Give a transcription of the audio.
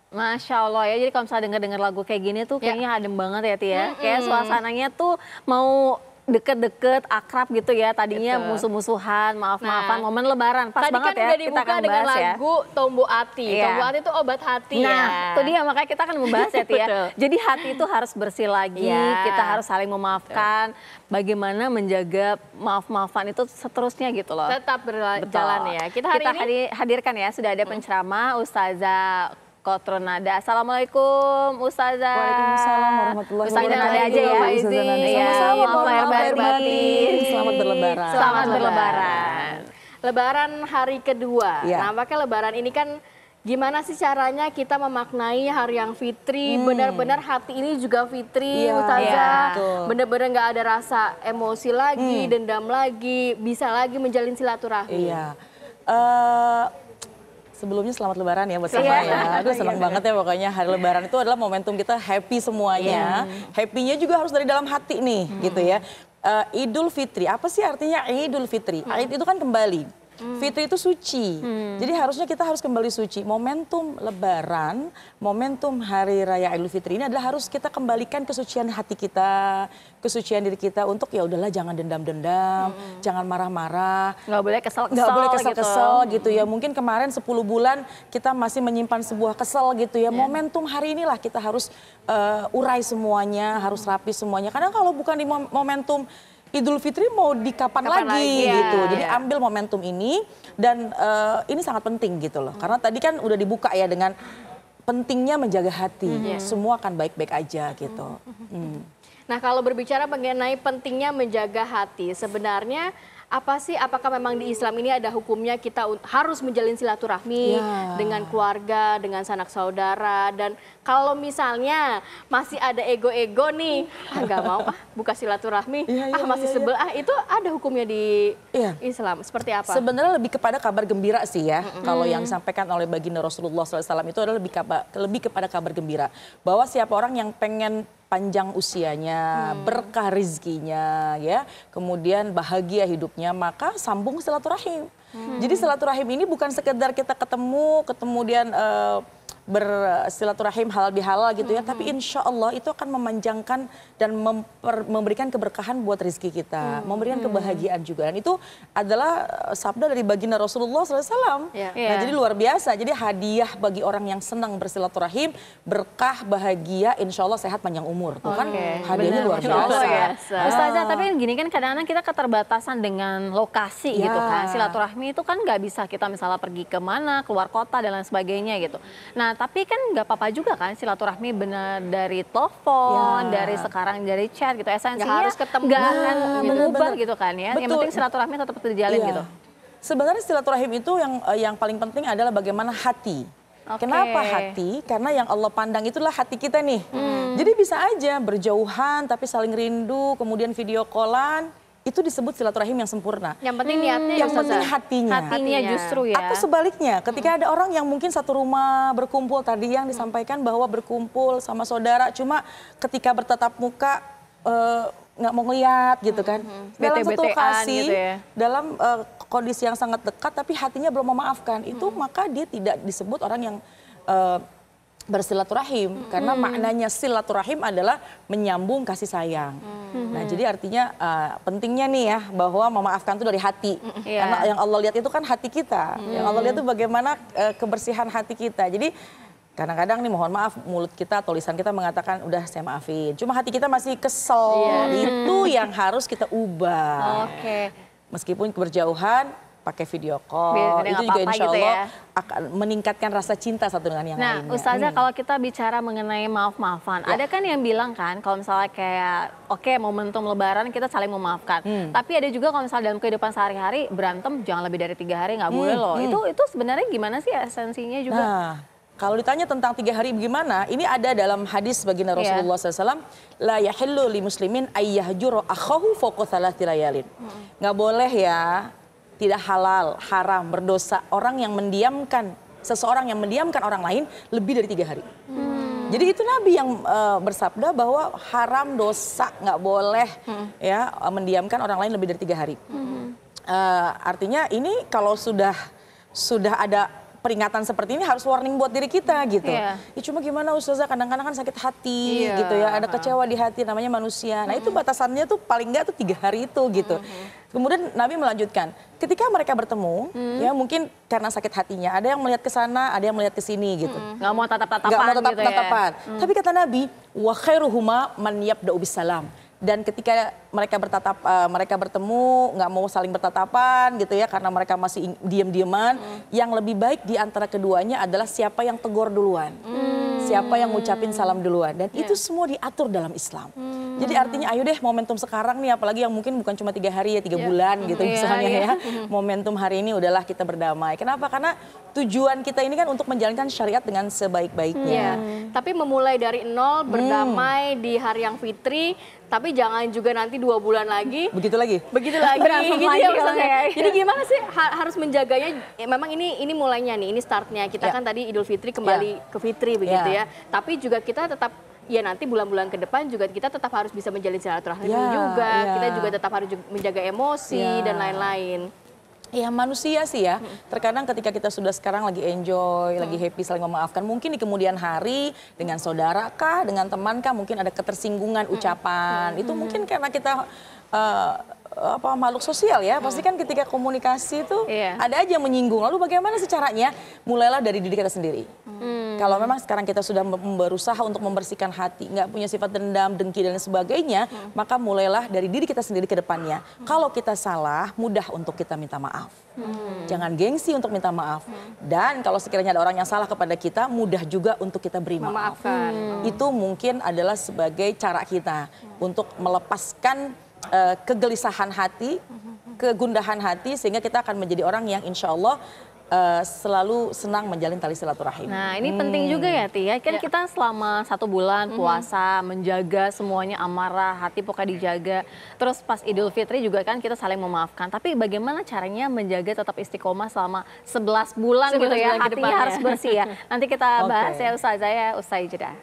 Masya Allah ya, jadi kalau misalnya denger-denger lagu kayak gini tuh kayaknya adem banget ya Tia. Kayak suasananya tuh mau deket-deket, akrab gitu ya. Tadinya musuh-musuhan, maaf-maafan, momen lebaran. Pas banget kan ya udah kita dibuka akan dengan bahas ya. lagu Tombo Ati. Tombo Ati itu obat hati ya. Nah, itu dia makanya kita akan membahas ya Tia. Jadi hati itu harus bersih lagi, kita harus saling memaafkan. Bagaimana menjaga maaf-maafan itu seterusnya gitu loh. Tetap berjalan ya. Kita hadirkan ya, sudah ada penceramah Ustazah Kotronada. Assalamualaikum Ustazah. Waalaikumsalam warahmatullahi wabarakatuh. Ustazah aja ya. Sama-sama, maaf lahir batin. Selamat berlebaran. Selamat berlebaran. Lebaran hari kedua. Ya. Nampaknya lebaran ini kan gimana sih caranya kita memaknai hari yang fitri, benar-benar hati ini juga fitri, Ustazah. Benar-benar nggak ada rasa emosi lagi, dendam lagi, bisa lagi menjalin silaturahmi. Iya. Sebelumnya selamat lebaran ya buat semua ya. Aduh senang banget ya pokoknya hari lebaran itu adalah momentum kita happy semuanya. Happy-nya juga harus dari dalam hati nih gitu ya. Idul Fitri, apa sih artinya Idul Fitri? Id itu kan kembali. Fitri itu suci, jadi harusnya kita harus kembali suci. Momentum Lebaran, momentum Hari Raya Idul Fitri ini adalah harus kita kembalikan kesucian hati kita, kesucian diri kita untuk ya udahlah jangan dendam-dendam, jangan marah-marah, nggak boleh kesel-kesel, nggak boleh kesel-kesel gitu ya. Mungkin kemarin 10 bulan kita masih menyimpan sebuah kesel gitu ya. Momentum hari inilah kita harus urai semuanya, harus rapi semuanya. Karena kalau bukan di momentum Idul Fitri mau di kapan lagi gitu. Jadi ambil momentum ini dan ini sangat penting gitu loh. Karena tadi kan udah dibuka ya dengan pentingnya menjaga hati. Semua akan baik-baik aja gitu. Nah kalau berbicara mengenai pentingnya menjaga hati, sebenarnya apa sih, apakah memang di Islam ini ada hukumnya kita harus menjalin silaturahmi dengan keluarga, dengan sanak saudara, dan kalau misalnya masih ada ego-ego nih, nggak mau buka silaturahmi, masih sebel, itu ada hukumnya di Islam, seperti apa? Sebenarnya lebih kepada kabar gembira sih ya, kalau yang disampaikan oleh baginda Rasulullah SAW itu adalah lebih kepada kabar gembira, bahwa siapa orang yang pengen panjang usianya, berkah rizkinya, ya, kemudian bahagia hidupnya, maka sambung silaturahim. Jadi silaturahim ini bukan sekedar kita ketemu, kemudian bersilaturahim halal bihalal gitu ya, tapi insya Allah itu akan memanjangkan dan memberikan keberkahan buat rizki kita, memberikan kebahagiaan juga. Dan itu adalah sabda dari baginda Rasulullah SAW. Nah, jadi luar biasa. Jadi hadiah bagi orang yang senang bersilaturahim, berkah, bahagia, insya Allah sehat panjang umur. Tuh kan hadiahnya luar biasa. Ustazah, tapi gini kan kadang-kadang kita keterbatasan dengan lokasi gitu kan. Silaturahmi itu kan nggak bisa kita misalnya pergi kemana, keluar kota dan lain sebagainya gitu. Nah, tapi kan nggak apa-apa juga kan silaturahmi benar dari telepon, dari sekarang dari chat gitu. Esensinya harus ketemu, nggak akan berubah gitu kan ya. Yang penting silaturahmi tetap terjalin gitu. Sebenarnya silaturahim itu yang paling penting adalah bagaimana hati. Kenapa hati? Karena yang Allah pandang itulah hati kita nih. Jadi bisa aja berjauhan tapi saling rindu, kemudian video callan. Itu disebut silaturahim yang sempurna. Yang penting niatnya, yang penting hatinya. Hatinya justru ya. Atau sebaliknya, ketika ada orang yang mungkin satu rumah berkumpul, tadi yang disampaikan bahwa berkumpul sama saudara, cuma ketika bertatap muka nggak mau ngeliat gitu kan. Dalam satu lokasi, gitu ya. Dalam kondisi yang sangat dekat, tapi hatinya belum memaafkan, itu maka dia tidak disebut orang yang bersilaturahim, karena maknanya silaturahim adalah menyambung kasih sayang. Nah, jadi artinya pentingnya nih ya bahwa memaafkan itu dari hati. Karena yang Allah lihat itu kan hati kita. Yang Allah lihat itu bagaimana kebersihan hati kita. Jadi kadang-kadang nih mohon maaf mulut kita atau lisan kita mengatakan udah saya maafin. Cuma hati kita masih kesel. Itu yang harus kita ubah. Meskipun berjauhan, pakai video call, itu juga insya Allah akan meningkatkan rasa cinta satu dengan yang lainnya. Nah, Ustazah kalau kita bicara mengenai maaf-maafan, ada kan yang bilang kan kalau misalnya kayak momentum lebaran kita saling memaafkan. Tapi ada juga kalau misalnya dalam kehidupan sehari-hari berantem jangan lebih dari 3 hari, nggak boleh loh. Itu sebenarnya gimana sih esensinya juga? Nah, kalau ditanya tentang 3 hari gimana, ini ada dalam hadis baginda Rasulullah SAW, la yahillu li muslimin ayyahjuru akhahu fawqa 3 layalin. Nggak boleh ya, tidak halal, haram, berdosa orang yang seseorang yang mendiamkan orang lain lebih dari 3 hari. Jadi itu Nabi yang bersabda bahwa haram, dosa, nggak boleh ya mendiamkan orang lain lebih dari 3 hari. Artinya ini kalau sudah ada peringatan seperti ini harus warning buat diri kita gitu. Ya cuma gimana Ustazah, kadang-kadang kan sakit hati gitu ya, ada kecewa di hati, namanya manusia. Nah itu batasannya tuh paling nggak tuh 3 hari itu gitu. Kemudian Nabi melanjutkan, ketika mereka bertemu, ya mungkin karena sakit hatinya, ada yang melihat ke sana, ada yang melihat ke sini gitu. Nggak mau tatap-tatapan Nggak mau gitu ya. tatap-tatapan. Tapi kata Nabi, wa khairuhuma man yabda'u bisalam. Dan ketika mereka bertemu, nggak mau saling bertatapan gitu ya, karena mereka masih diam-diaman, yang lebih baik di antara keduanya adalah siapa yang tegur duluan. Siapa yang ngucapin salam duluan. Dan itu semua diatur dalam Islam. Jadi artinya ayo deh momentum sekarang nih, apalagi yang mungkin bukan cuma 3 hari ya, 3 bulan gitu misalnya ya. Momentum hari ini udahlah kita berdamai. Kenapa? Karena tujuan kita ini kan untuk menjalankan syariat dengan sebaik-baiknya. Tapi memulai dari nol, berdamai di hari yang fitri, tapi jangan juga nanti 2 bulan lagi. Begitu lagi? Begitu lagi. Berantem gitu lagi ya Ustazah. ya. Jadi gimana sih harus menjaganya? Memang ini mulainya nih, ini startnya. Kita kan tadi Idul Fitri kembali ke Fitri begitu ya. Tapi juga kita tetap, ya nanti bulan-bulan ke depan juga kita tetap harus bisa menjalin silaturahmi juga. Kita juga tetap harus menjaga emosi dan lain-lain. Ya manusia sih ya, terkadang ketika kita sudah sekarang lagi enjoy, lagi happy, saling memaafkan, mungkin di kemudian hari dengan saudara kah, dengan teman kah, mungkin ada ketersinggungan ucapan, itu mungkin karena kita makhluk sosial ya, pasti kan ketika komunikasi itu ada aja yang menyinggung, lalu bagaimana sih caranya? Mulailah dari diri kita sendiri. Kalau memang sekarang kita sudah berusaha untuk membersihkan hati, nggak punya sifat dendam, dengki dan sebagainya, maka mulailah dari diri kita sendiri ke depannya. Kalau kita salah, mudah untuk kita minta maaf. Jangan gengsi untuk minta maaf. Dan kalau sekiranya ada orang yang salah kepada kita, mudah juga untuk kita beri maaf. Itu mungkin adalah sebagai cara kita untuk melepaskan kegelisahan hati, kegundahan hati, sehingga kita akan menjadi orang yang insya Allah selalu senang menjalin tali silaturahim. Nah ini penting juga ya Ti, kan kita selama 1 bulan puasa, menjaga semuanya amarah, hati pokoknya dijaga. Terus pas Idul Fitri juga kan kita saling memaafkan. Tapi bagaimana caranya menjaga tetap istiqomah selama 11 bulan gitu ya, hatinya harus bersih ya. Nanti kita bahas ya Ustazah ya, usai jeda.